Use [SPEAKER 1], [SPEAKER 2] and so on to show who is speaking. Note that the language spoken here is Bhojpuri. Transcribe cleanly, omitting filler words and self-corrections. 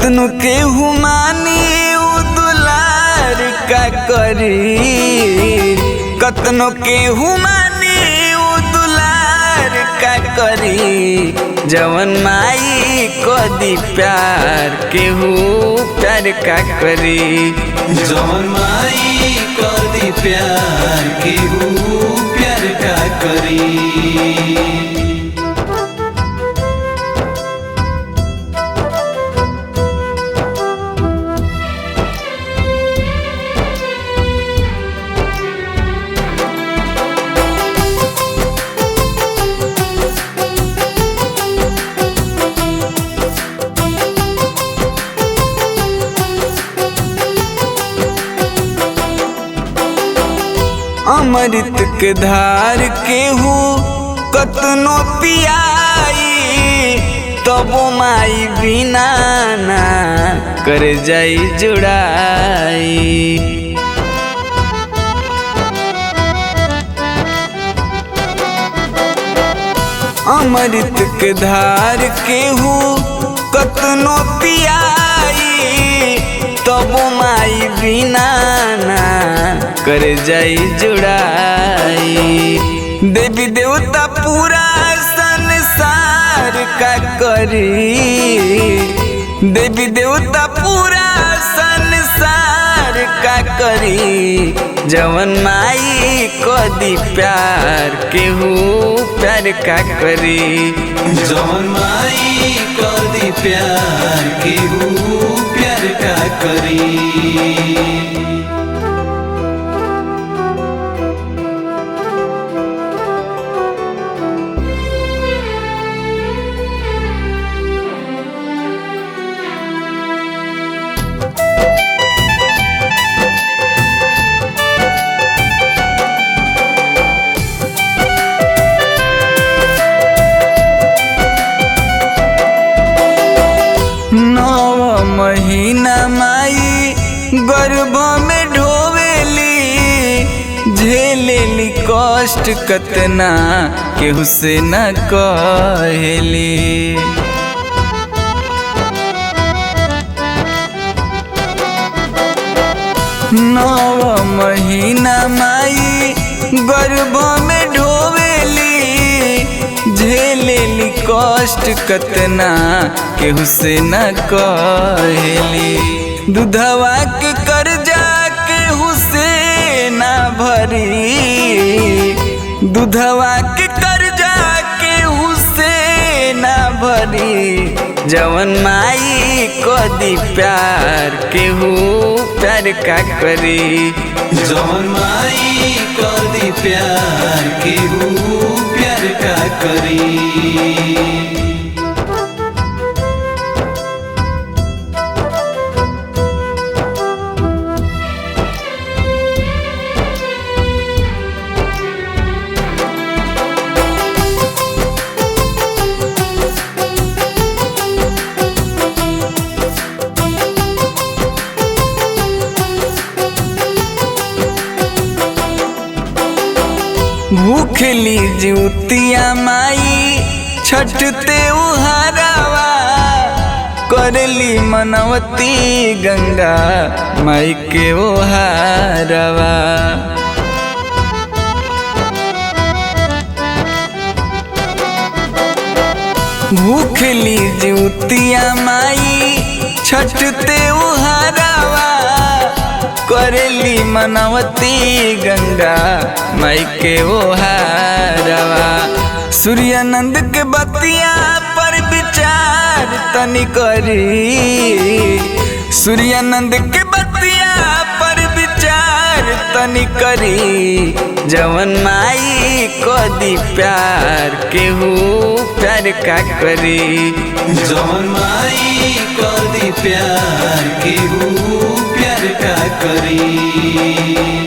[SPEAKER 1] कतनो केहू मानी उ दुलार का करी, कतनो केहू मानी उ दुलार का करी। जवन माई को दी प्यार केहू प्यार का करी,
[SPEAKER 2] जवन माई को दी प्यार केहू प्यार का करी।
[SPEAKER 1] अमृत के धार केहू कतनो पियाई, तबो माई बिना ना कर जाई जुड़ाई। अमृत के धार केहू कतनो पियाई, तबो माई बिना ना कर जाई जुड़ाई। देवी देवता पूरा संसार का करी, देवी देवता पूरा संसार का करी। जवन माई को दी प्यार केहू प्यार का करी,
[SPEAKER 2] जवन माई को दी प्यार केहू प्यार का करी।
[SPEAKER 1] महीना माई गर्भ में ढोवेली, झेलेली कष्ट कतना केहू से न कहेली। नौ महीना माई गर्भ में ढोवेली, झेलेली कष्ट कतना केहू से न कहेली। दूधवा के कर्जा केहू से न भरी, दूधवा के कर्जा केहू से न भरी। जवन माई को दी प्यार केहू प्यार का करी,
[SPEAKER 2] जवन माई को दी प्यार केहू प्यार का करी।
[SPEAKER 1] भूखली जुतिया माई छठते उहारावा, करली मनवती गंगा माई के ओहारावा। भूखली जुतिया माई छठते उहारावा, करेली मनवती गंगा माई के ओहारवा। सूर्यानंद के बतिया पर विचार तनी करी, सूर्यानंद के बतिया पर विचार तनी करी। जवन माई को दी प्यार केहू प्यार का करी,
[SPEAKER 2] जवन माई को दी प्यार केहू प्यार का करी।